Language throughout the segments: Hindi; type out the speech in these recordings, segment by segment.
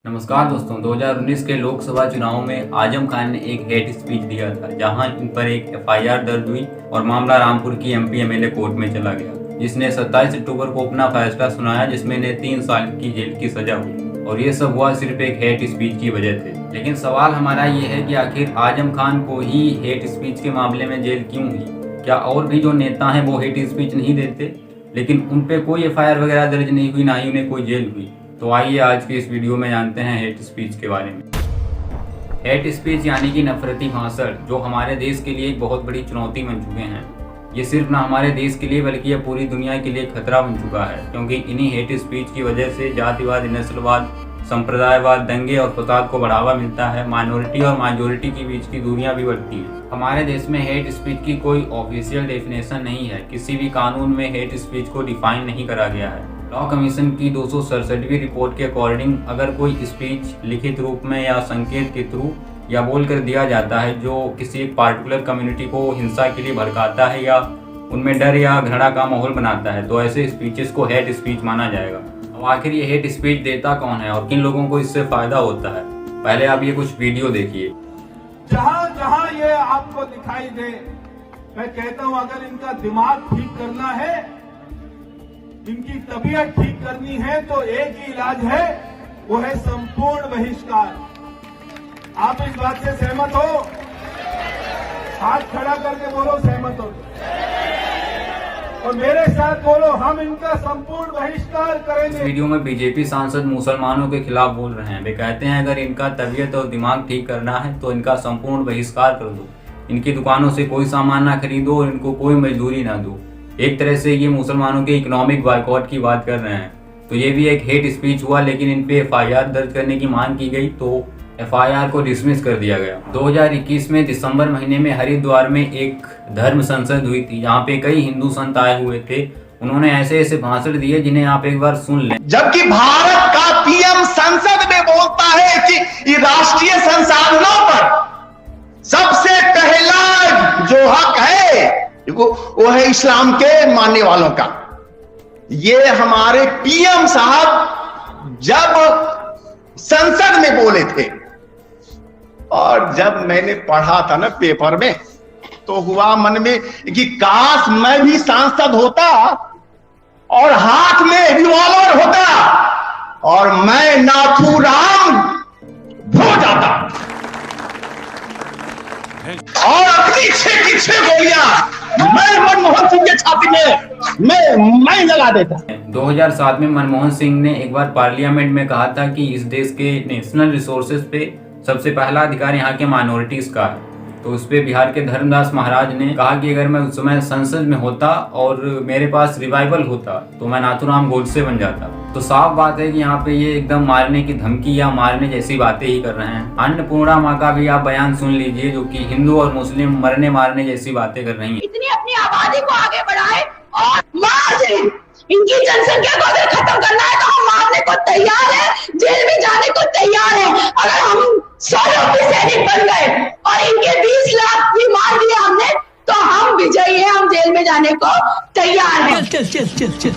नमस्कार दोस्तों, 2019 के लोकसभा चुनाव में आजम खान ने एक हेट स्पीच दिया था, जहां इन पर एक एफआईआर दर्ज हुई और मामला रामपुर की एमपी एमएलए कोर्ट में चला गया, जिसने 27 अक्टूबर को अपना फैसला सुनाया, जिसमें इन्हें 3 साल की जेल की सजा हुई। और ये सब हुआ सिर्फ एक हेट स्पीच की वजह से। लेकिन सवाल हमारा ये है कि आखिर आजम खान को ही हेट स्पीच के मामले में जेल क्यों हुई? क्या और भी जो नेता हैं वो हेट स्पीच नहीं देते? लेकिन उन पे कोई एफआईआर वगैरह दर्ज नहीं हुई, ना ही उन्हें कोई जेल हुई। तो आइए आज की इस वीडियो में जानते हैं हेट स्पीच के बारे में। हेट स्पीच यानी कि नफरती भाषण, जो हमारे देश के लिए एक बहुत बड़ी चुनौती बन चुके हैं। ये सिर्फ ना हमारे देश के लिए बल्कि यह पूरी दुनिया के लिए खतरा बन चुका है, क्योंकि इन्हीं हेट स्पीच की वजह से जातिवाद, नस्लवाद, संप्रदायवाद, दंगे और फसाद को बढ़ावा मिलता है। माइनॉरिटी और मेजॉरिटी के बीच की दूरियां भी बढ़ती हैं। हमारे देश में हेट स्पीच की कोई ऑफिशियल डेफिनेशन नहीं है। किसी भी कानून में हेट स्पीच को डिफाइन नहीं करा गया है। लॉ कमीशन की 267वीं रिपोर्ट के अकॉर्डिंग अगर कोई स्पीच लिखित रूप में या संकेत के थ्रू या बोलकर दिया जाता है जो किसी एक पार्टिकुलर कम्युनिटी को हिंसा के लिए भड़काता है या उनमें डर या घृणा का माहौल बनाता है, तो ऐसे स्पीचेस को हेट स्पीच माना जाएगा। अब आखिर ये हेट स्पीच देता कौन है और किन लोगों को इससे फायदा होता है? पहले आप ये कुछ वीडियो देखिए। जहां जहां ये आपको दिखाई दे, मैं कहता हूं अगर इनका दिमाग ठीक करना है, इनकी तबीयत ठीक करनी है, तो एक ही इलाज है, वो है संपूर्ण बहिष्कार। आप इस बात से सहमत हो? हाथ खड़ा करके बोलो सहमत हो, और मेरे साथ बोलो हम इनका संपूर्ण बहिष्कार करेंगे। वीडियो में बीजेपी सांसद मुसलमानों के खिलाफ बोल रहे हैं। वे कहते हैं अगर इनका तबीयत और दिमाग ठीक करना है तो इनका संपूर्ण बहिष्कार कर दो, इनकी दुकानों से कोई सामान ना खरीदो और इनको कोई मजदूरी ना दो। एक तरह से ये मुसलमानों के इकोनॉमिक बायकॉट की बात कर रहे हैं। तो ये भी एक हेट स्पीच हुआ, लेकिन इन पे एफआईआर दर्ज करने की मांग की गई तो एफआईआर को डिसमिस कर दिया गया। 2021 में दिसंबर महीने में हरिद्वार में एक धर्म संसद हुई थी, जहाँ पे कई हिंदू संत आए हुए थे। उन्होंने ऐसे ऐसे भाषण दिए जिन्हें आप एक बार सुन लें। जबकि भारत का पीएम संसद में बोलता है कि राष्ट्रीय संसाधनों पर सबसे पहला जो हक है वो है इस्लाम के मानने वालों का। ये हमारे पीएम साहब जब संसद में बोले थे, और जब मैंने पढ़ा था ना पेपर में, तो हुआ मन में कि काश मैं भी सांसद होता और हाथ में रिवॉल्वर होता और मैं नाथूराम हो जाता और अपनी 6 की 6 गोलियां मैं मनमोहन सिंह के छाती में मैं लगा देता। 2007 में मनमोहन सिंह ने एक बार पार्लियामेंट में कहा था कि इस देश के नेशनल रिसोर्सेज पे सबसे पहला अधिकार यहाँ के माइनॉरिटीज का है। तो उस पे बिहार के धर्मदास महाराज ने कहा कि अगर मैं उस समय संसद में होता और मेरे पास रिवाइवल होता तो मैं नाथूराम गोडसे बन जाता। तो साफ बात है कि यहाँ पे ये एकदम मारने की धमकी या मारने जैसी बातें ही कर रहे हैं। अन्नपूर्णा माँ का भी आप बयान सुन लीजिए, जो कि हिंदू और मुस्लिम मरने मारने जैसी बातें कर रही हैं। इतनी अपनी आबादी को आगे बढ़ाए और मार दे। इनकी जनसंख्या को अगर खत्म करना है तो हम मारने को तैयार है, जेल में जाने को तैयार है। अगर हम 100 सैनिक बन गए और इनके 20 लाख भी मार दिए हमने, तो हम विजयी हैं, हम जेल में जाने को तैयार हैं। चल।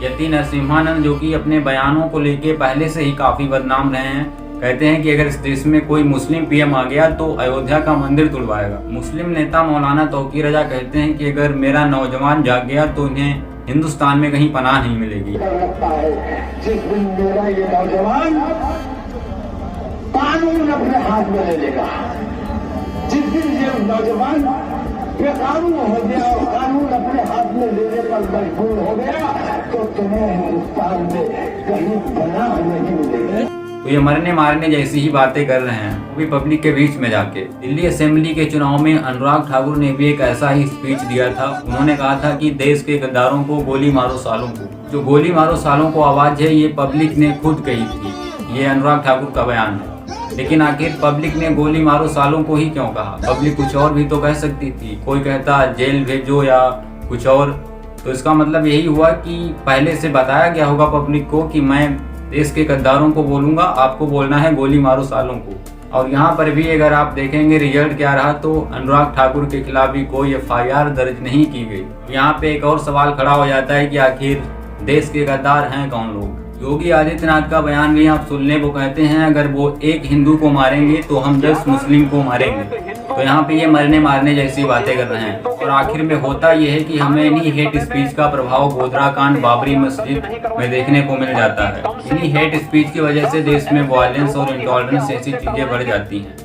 यति नरसिम्हानंद, जो कि अपने बयानों को लेके पहले से ही काफी बदनाम रहे हैं, कहते हैं कि अगर इस देश में कोई मुस्लिम पीएम आ गया तो अयोध्या का मंदिर तुड़वाएगा। मुस्लिम नेता मौलाना तौकीर रजा कहते हैं कि अगर मेरा नौजवान जाग गया तो इन्हें हिंदुस्तान में कहीं पनाह नहीं मिलेगी। जिस दिन मेरा ये नौजवान कानून अपने हाथ में ले लेगा, जिस दिन ये नौजवान बेकानून हो गया और कानून अपने हाथ में लेने पर मजबूर हो गया, तो तुम्हें हिंदुस्तान में कहीं पनाह नहीं मिलेगी। तो ये मरने मारने जैसी ही बातें कर रहे हैं, वो भी पब्लिक के बीच में जाके। दिल्ली असेंबली के चुनाव में अनुराग ठाकुर ने भी एक ऐसा ही स्पीच दिया था। उन्होंने कहा था कि देश के गद्दारों को गोली मारो सालों को। जो गोली मारो सालों को आवाज है, ये पब्लिक ने खुद कही थी। ये अनुराग ठाकुर का बयान है। लेकिन आखिर पब्लिक ने गोली मारो सालों को ही क्यों कहा? पब्लिक कुछ और भी तो कह सकती थी। कोई कहता जेल भेजो या कुछ और। तो इसका मतलब यही हुआ कि पहले से बताया गया होगा पब्लिक को कि मैं देश के गद्दारों को बोलूंगा, आपको बोलना है गोली मारो सालों को। और यहाँ पर भी अगर आप देखेंगे रिजल्ट क्या रहा, तो अनुराग ठाकुर के खिलाफ भी कोई एफआईआर दर्ज नहीं की गई। यहाँ पे एक और सवाल खड़ा हो जाता है कि आखिर देश के गद्दार हैं कौन लोग? योगी आदित्यनाथ का बयान भी आप सुन लें। वो कहते हैं अगर वो एक हिंदू को मारेंगे तो हम 10 मुस्लिम को मारेंगे। तो यहाँ पे ये मरने मारने जैसी बातें कर रहे हैं। और आखिर में होता यह है कि हमें इन्हीं हेट स्पीच का प्रभाव गोधरा कांड, बाबरी मस्जिद में देखने को मिल जाता है। इन्हीं हेट स्पीच की वजह से देश में वायलेंस और इंटॉलरेंस जैसी चीजें बढ़ जाती हैं।